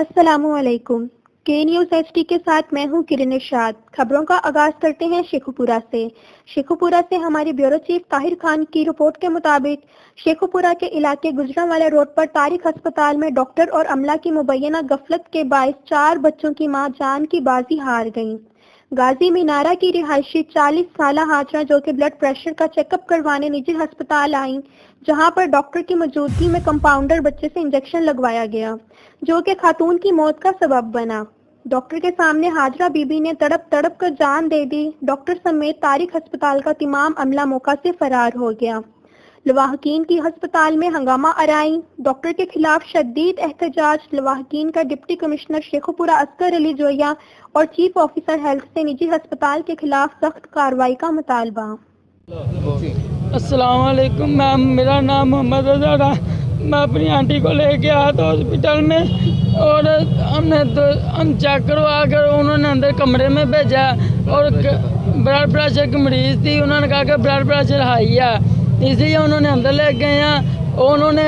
अस्सलामु अलैकुम। के न्यूज़ एचडी के साथ मैं हूं किरण इरशाद। खबरों का आगाज करते हैं शेखुपुरा से। शेखुपुरा से हमारे ब्यूरो चीफ ताहिर खान की रिपोर्ट के मुताबिक शेखुपुरा के इलाके गुजरांवाला रोड पर तारिक अस्पताल में डॉक्टर और अमला की मुबैना गफलत के बायस 4 बच्चों की मां जान की बाजी हार गईं। गाजी मीनारा की रिहायशी 40 साला हाजरा जो कि ब्लड प्रेशर का चेकअप करवाने निजी अस्पताल आईं, जहां पर डॉक्टर की मौजूदगी में कंपाउंडर बच्चे से इंजेक्शन लगवाया गया, जो कि खातून की मौत का सबब बना। डॉक्टर के सामने हाजरा बीबी ने तड़प तड़प कर जान दे दी। डॉक्टर समेत तारिक अस्पताल का तमाम अमला मौका से फरार हो गया। लवाहकीन की अस्पताल में हंगामा आराई। डॉक्टर के खिलाफ शदीद एहतजाज। लवाहकीन का deputy commissioner Sheikhupura Oscar Ali Zoya और चीफ ऑफिसर हेल्थ से निजी अस्पताल के खिलाफ सख्त कार्रवाई का मुतालबा। अस्सलाम वालेकुम मैम, मेरा नाम मोहम्मद अजहर है। मैं अपनी आंटी को लेके आया था हॉस्पिटल में और हम चेक करवा कर उन्होंने अंदर कमरे में भेजा और ब्लड प्रेशर की मरीज थी। उन्होंने कहा कि ब्लड प्रेशर हाई है, इसलिए उन्होंने अंदर ले गए हैं। उन्होंने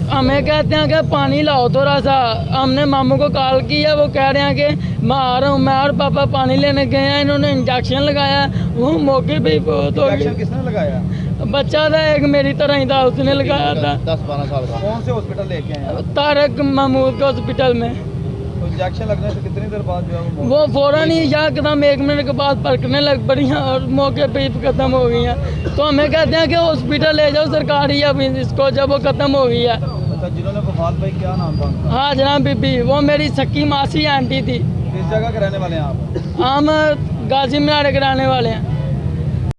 हमें कहते हैं कि पानी लाओ थोड़ा सा। हमने मामू को कॉल किया, वो कह रहे हैं कि मैं आ रहा हूँ। मैं और पापा पानी लेने गए हैं। इन्होंने इंजेक्शन लगाया, वो मौके पे ही बहुत हो गया। किसने लगाया? बच्चा था एक मेरी तरह ही था, उसने लगाया था। 10-12 साल का। कौन से हॉस्पिटल लेके आए हैं? तारक महमूद के हॉस्पिटल में। तो इंजेक्शन लगने से कितनी देर बाद जो है वो फौरन ही एकदम 1 मिनट के बाद पलकने लग पड़ी हैं और मौके पे ही खत्म हो गई हैं। तो हमें कहते हैं कि हॉस्पिटल ले जाओ सरकारी अभी इसको, जब वो खत्म हो गई है। अच्छा, जिन्होंने वफात भाई क्या नाम था उनका? हाँ जनाब बीबी, वो मेरी सख्की मासी आंटी थी। किस जगह के रहने वाले हैं आप? हम गाजी मीनारे के रहने वाले हैं।